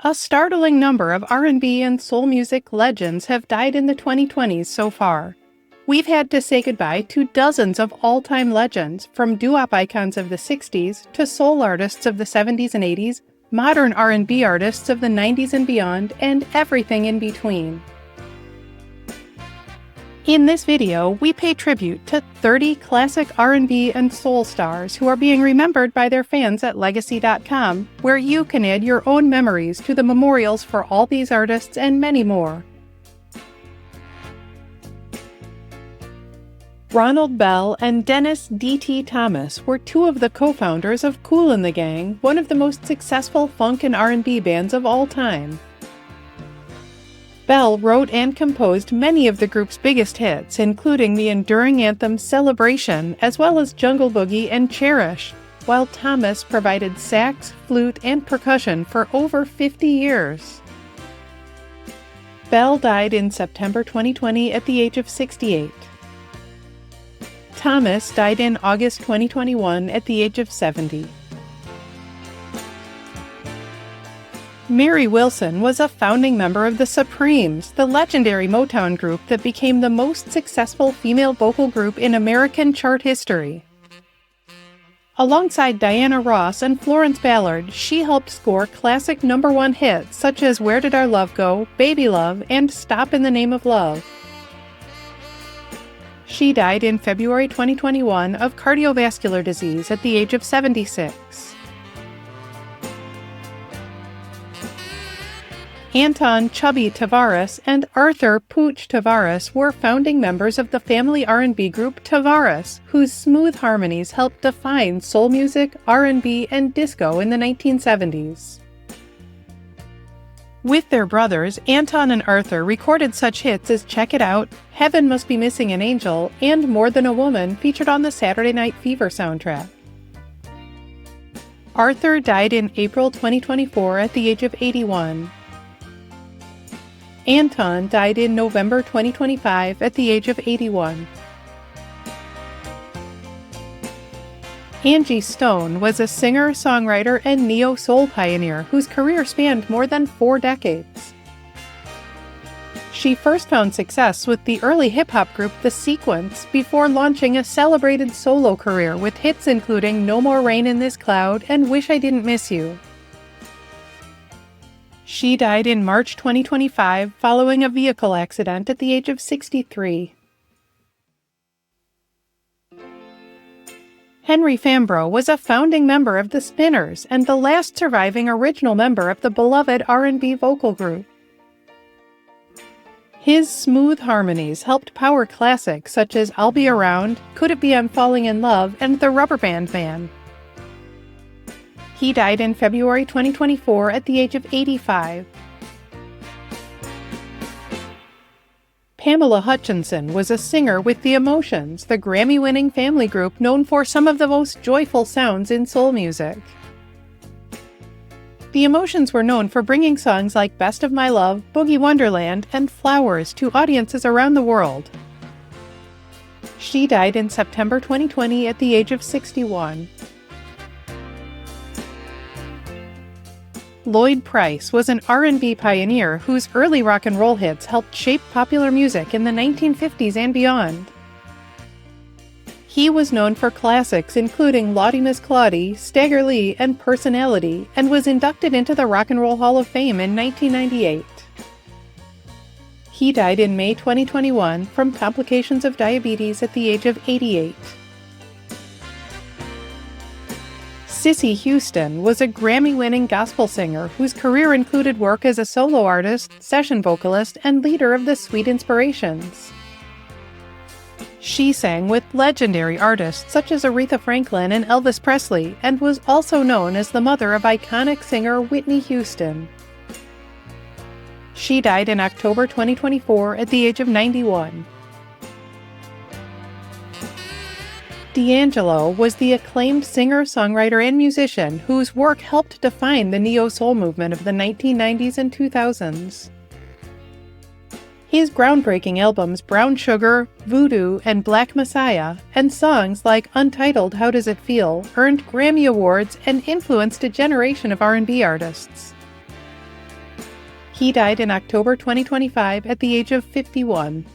A startling number of R&B and soul music legends have died in the 2020s so far. We've had to say goodbye to dozens of all-time legends, from doo-wop icons of the 60s to soul artists of the 70s and 80s, modern R&B artists of the 90s and beyond, and everything in between. In this video, we pay tribute to 30 classic R&B and soul stars who are being remembered by their fans at Legacy.com, where you can add your own memories to the memorials for all these artists and many more. Ronald Bell and Dennis D.T. Thomas were two of the co-founders of Kool and the Gang, one of the most successful funk and R&B bands of all time. Bell wrote and composed many of the group's biggest hits, including the enduring anthem Celebration, as well as Jungle Boogie and Cherish, while Thomas provided sax, flute, and percussion for over 50 years. Bell died in September 2020 at the age of 68. Thomas died in August 2021 at the age of 70. Mary Wilson was a founding member of the Supremes, the legendary Motown group that became the most successful female vocal group in American chart history. Alongside Diana Ross and Florence Ballard, she helped score classic #1 hits such as Where Did Our Love Go?, Baby Love, and Stop in the Name of Love. She died in February 2021 of cardiovascular disease at the age of 76. Anton "Chubby" Tavares and Arthur "Pooch" Tavares were founding members of the family R&B group Tavares, whose smooth harmonies helped define soul music, R&B, and disco in the 1970s. With their brothers, Anton and Arthur recorded such hits as Check It Out, Heaven Must Be Missing an Angel, and More Than a Woman, featured on the Saturday Night Fever soundtrack. Arthur died in April 2024 at the age of 81. Anton died in November 2025 at the age of 81. Angie Stone was a singer, songwriter, and neo-soul pioneer whose career spanned more than 4 decades. She first found success with the early hip-hop group The Sequence before launching a celebrated solo career with hits including No More Rain in This Cloud and Wish I Didn't Miss You. She died in March 2025 following a vehicle accident at the age of 63. Henry Fambro was a founding member of the Spinners and the last surviving original member of the beloved R&B vocal group. His smooth harmonies helped power classics such as I'll Be Around, Could It Be I'm Falling in Love, and The Rubber Band Man. He died in February 2024 at the age of 85. Pamela Hutchinson was a singer with The Emotions, the Grammy-winning family group known for some of the most joyful sounds in soul music. The Emotions were known for bringing songs like Best of My Love, Boogie Wonderland, and Flowers to audiences around the world. She died in September 2020 at the age of 61. Lloyd Price was an R&B pioneer whose early rock and roll hits helped shape popular music in the 1950s and beyond. He was known for classics including Lawdy Miss Clawdy, Stagger Lee, and Personality, and was inducted into the Rock and Roll Hall of Fame in 1998. He died in May 2021 from complications of diabetes at the age of 88. Cissy Houston was a Grammy-winning gospel singer whose career included work as a solo artist, session vocalist, and leader of the Sweet Inspirations. She sang with legendary artists such as Aretha Franklin and Elvis Presley, and was also known as the mother of iconic singer Whitney Houston. She died in October 2024 at the age of 91. D'Angelo was the acclaimed singer, songwriter, and musician whose work helped define the neo-soul movement of the 1990s and 2000s. His groundbreaking albums Brown Sugar, Voodoo, and Black Messiah, and songs like Untitled How Does It Feel, earned Grammy Awards and influenced a generation of R&B artists. He died in October 2025 at the age of 51.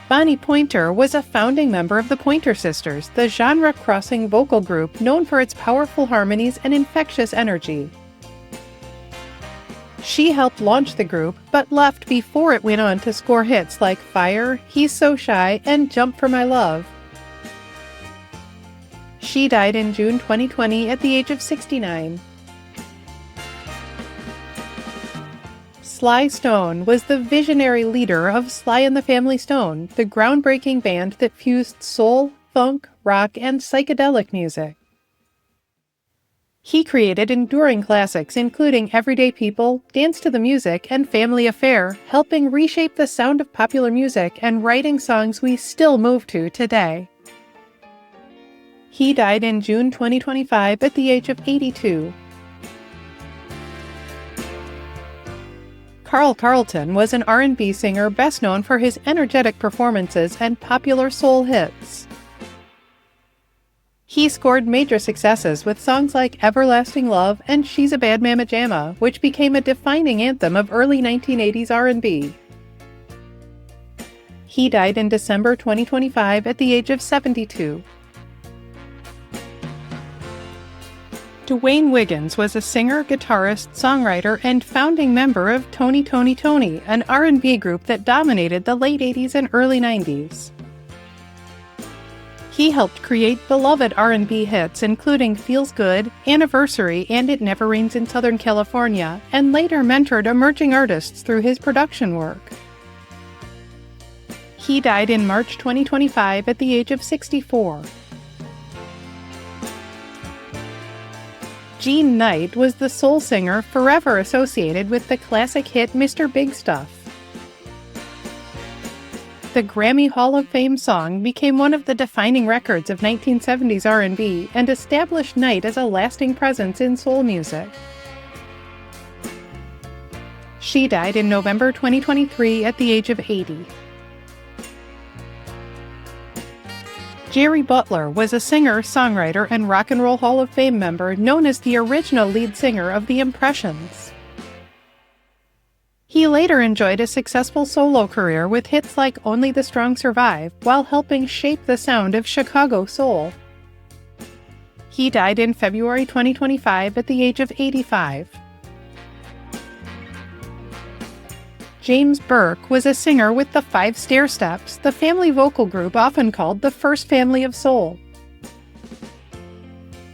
Bonnie Pointer was a founding member of the Pointer Sisters, the genre-crossing vocal group known for its powerful harmonies and infectious energy. She helped launch the group, but left before it went on to score hits like Fire, He's So Shy, and Jump for My Love. She died in June 2020 at the age of 69. Sly Stone was the visionary leader of Sly and the Family Stone, the groundbreaking band that fused soul, funk, rock, and psychedelic music. He created enduring classics including Everyday People, Dance to the Music, and Family Affair, helping reshape the sound of popular music and writing songs we still move to today. He died in June 2025 at the age of 82. Carl Carlton was an R&B singer best known for his energetic performances and popular soul hits. He scored major successes with songs like Everlasting Love and She's a Bad Mama Jamma, which became a defining anthem of early 1980s R&B. He died in December 2025 at the age of 72. Dwayne Wiggins was a singer, guitarist, songwriter, and founding member of Tony, an R&B group that dominated the late 80s and early 90s. He helped create beloved R&B hits including Feels Good, Anniversary, and It Never Rains in Southern California, and later mentored emerging artists through his production work. He died in March 2025 at the age of 64. Jean Knight was the soul singer forever associated with the classic hit Mr. Big Stuff. The Grammy Hall of Fame song became one of the defining records of 1970s R&B and established Knight as a lasting presence in soul music. She died in November 2023 at the age of 80. Jerry Butler was a singer, songwriter, and Rock and Roll Hall of Fame member known as the original lead singer of The Impressions. He later enjoyed a successful solo career with hits like Only the Strong Survive, while helping shape the sound of Chicago soul. He died in February 2025 at the age of 85. James Burke was a singer with the Five Stairsteps, the family vocal group often called the First Family of Soul.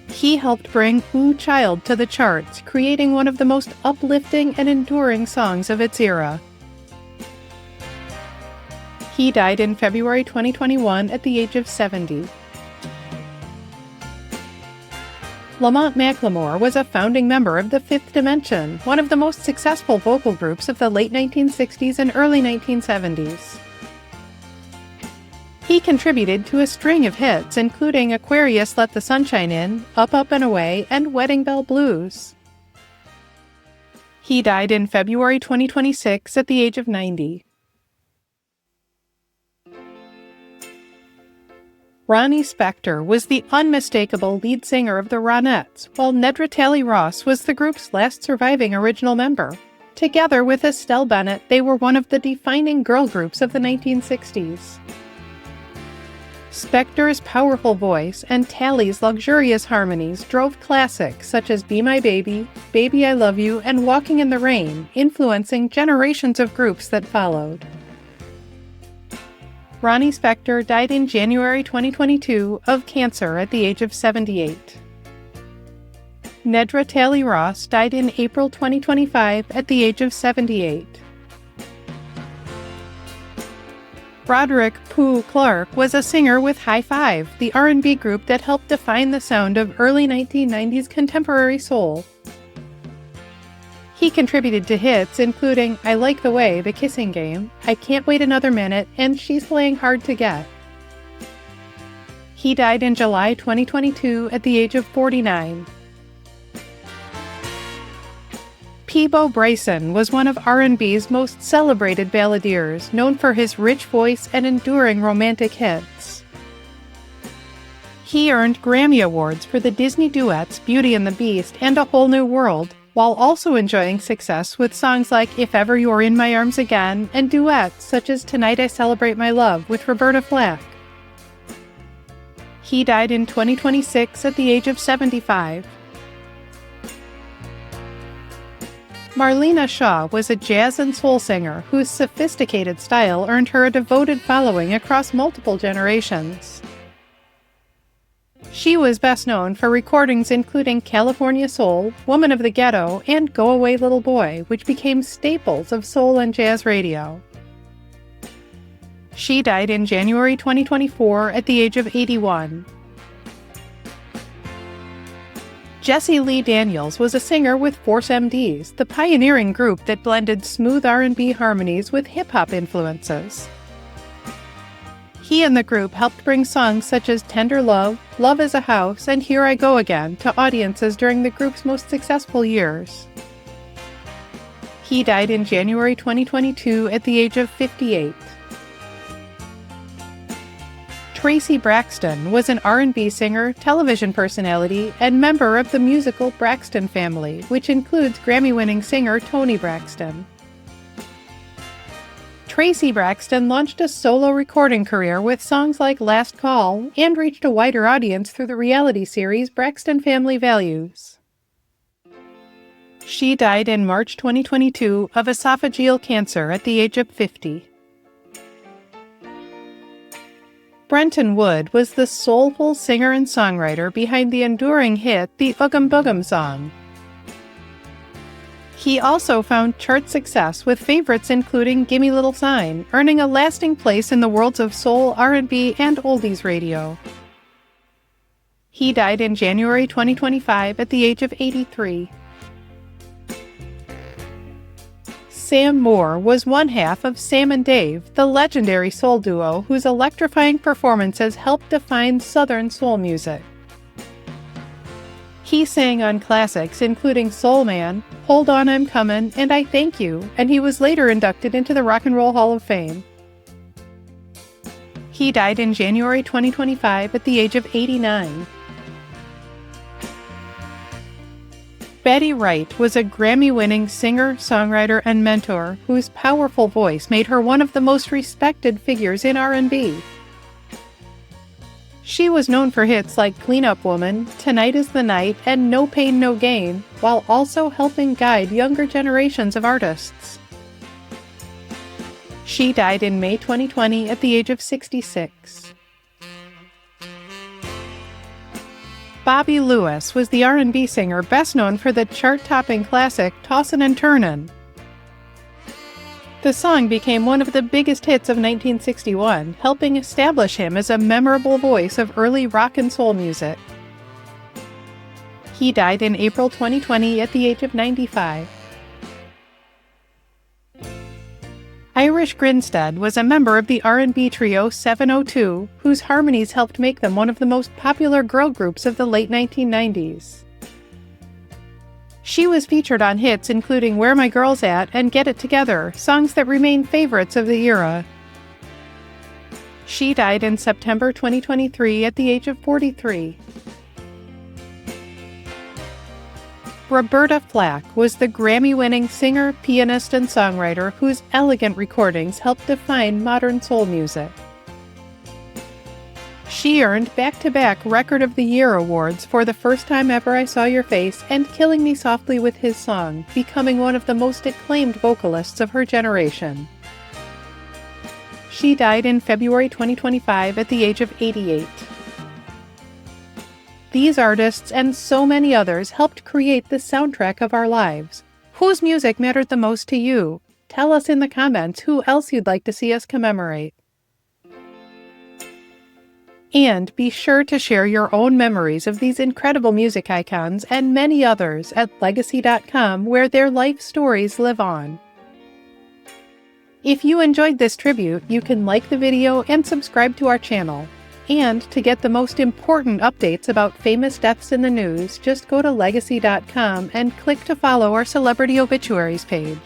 He helped bring Ooh Child to the charts, creating one of the most uplifting and enduring songs of its era. He died in February 2021 at the age of 70. Lamont McLemore was a founding member of the Fifth Dimension, one of the most successful vocal groups of the late 1960s and early 1970s. He contributed to a string of hits, including Aquarius Let the Sunshine In, Up, Up and Away, and Wedding Bell Blues. He died in February 2026 at the age of 90. Ronnie Spector was the unmistakable lead singer of the Ronettes, while Nedra Talley-Ross was the group's last surviving original member. Together with Estelle Bennett, they were one of the defining girl groups of the 1960s. Spector's powerful voice and Talley's luxurious harmonies drove classics such as Be My Baby, Baby I Love You, and Walking in the Rain, influencing generations of groups that followed. Ronnie Spector died in January 2022 of cancer at the age of 78. Nedra Talley-Ross died in April 2025 at the age of 78. Roderick "Pooh" Clark was a singer with Hi-Five, the R&B group that helped define the sound of early 1990s contemporary soul. He contributed to hits including I Like the Way, The Kissing Game, I Can't Wait Another Minute, and She's Playing Hard to Get. He died in July 2022 at the age of 49. Peabo Bryson was one of R&B's most celebrated balladeers, known for his rich voice and enduring romantic hits. He earned Grammy Awards for the Disney duets Beauty and the Beast and A Whole New World, while also enjoying success with songs like If Ever You're in My Arms Again and duets such as Tonight I Celebrate My Love with Roberta Flack. He died in 2026 at the age of 75. Marlena Shaw was a jazz and soul singer whose sophisticated style earned her a devoted following across multiple generations. She was best known for recordings including California Soul, Woman of the Ghetto, and Go Away Little Boy, which became staples of soul and jazz radio. She died in January 2024 at the age of 81. Jessie Lee Daniels was a singer with Force MDs, the pioneering group that blended smooth R&B harmonies with hip-hop influences. He and the group helped bring songs such as Tender Love, Love is a House, and Here I Go Again to audiences during the group's most successful years. He died in January 2022 at the age of 58. Tracy Braxton was an R&B singer, television personality, and member of the musical Braxton family, which includes Grammy-winning singer Toni Braxton. Tracy Braxton launched a solo recording career with songs like Last Call and reached a wider audience through the reality series Braxton Family Values. She died in March 2022 of esophageal cancer at the age of 50. Brenton Wood was the soulful singer and songwriter behind the enduring hit The Oogum Boogum Song. He also found chart success with favorites including Gimme Little Sign, earning a lasting place in the worlds of soul, R&B, and oldies radio. He died in January 2025 at the age of 83. Sam Moore was one half of Sam and Dave, the legendary soul duo whose electrifying performances helped define Southern soul music. He sang on classics including Soul Man, Hold On I'm Comin', and I Thank You, and he was later inducted into the Rock and Roll Hall of Fame. He died in January 2025 at the age of 89. Betty Wright was a Grammy-winning singer, songwriter, and mentor whose powerful voice made her one of the most respected figures in R&B. She was known for hits like Clean Up Woman, Tonight is the Night, and No Pain, No Gain, while also helping guide younger generations of artists. She died in May 2020 at the age of 66. Bobby Lewis was the R&B singer best known for the chart-topping classic Tossin' and Turnin'. The song became one of the biggest hits of 1961, helping establish him as a memorable voice of early rock and soul music. He died in April 2020 at the age of 95. Irish Grinstead was a member of the R&B trio 702, whose harmonies helped make them one of the most popular girl groups of the late 1990s. She was featured on hits including Where My Girl's At and Get It Together, songs that remain favorites of the era. She died in September 2023 at the age of 43. Roberta Flack was the Grammy-winning singer, pianist, and songwriter whose elegant recordings helped define modern soul music. She earned back-to-back Record of the Year awards for The First Time Ever I Saw Your Face and Killing Me Softly with His Song, becoming one of the most acclaimed vocalists of her generation. She died in February 2025 at the age of 88. These artists and so many others helped create the soundtrack of our lives. Whose music mattered the most to you? Tell us in the comments who else you'd like to see us commemorate. And be sure to share your own memories of these incredible music icons and many others at Legacy.com, where their life stories live on. If you enjoyed this tribute, you can like the video and subscribe to our channel. And to get the most important updates about famous deaths in the news, just go to Legacy.com and click to follow our celebrity obituaries page.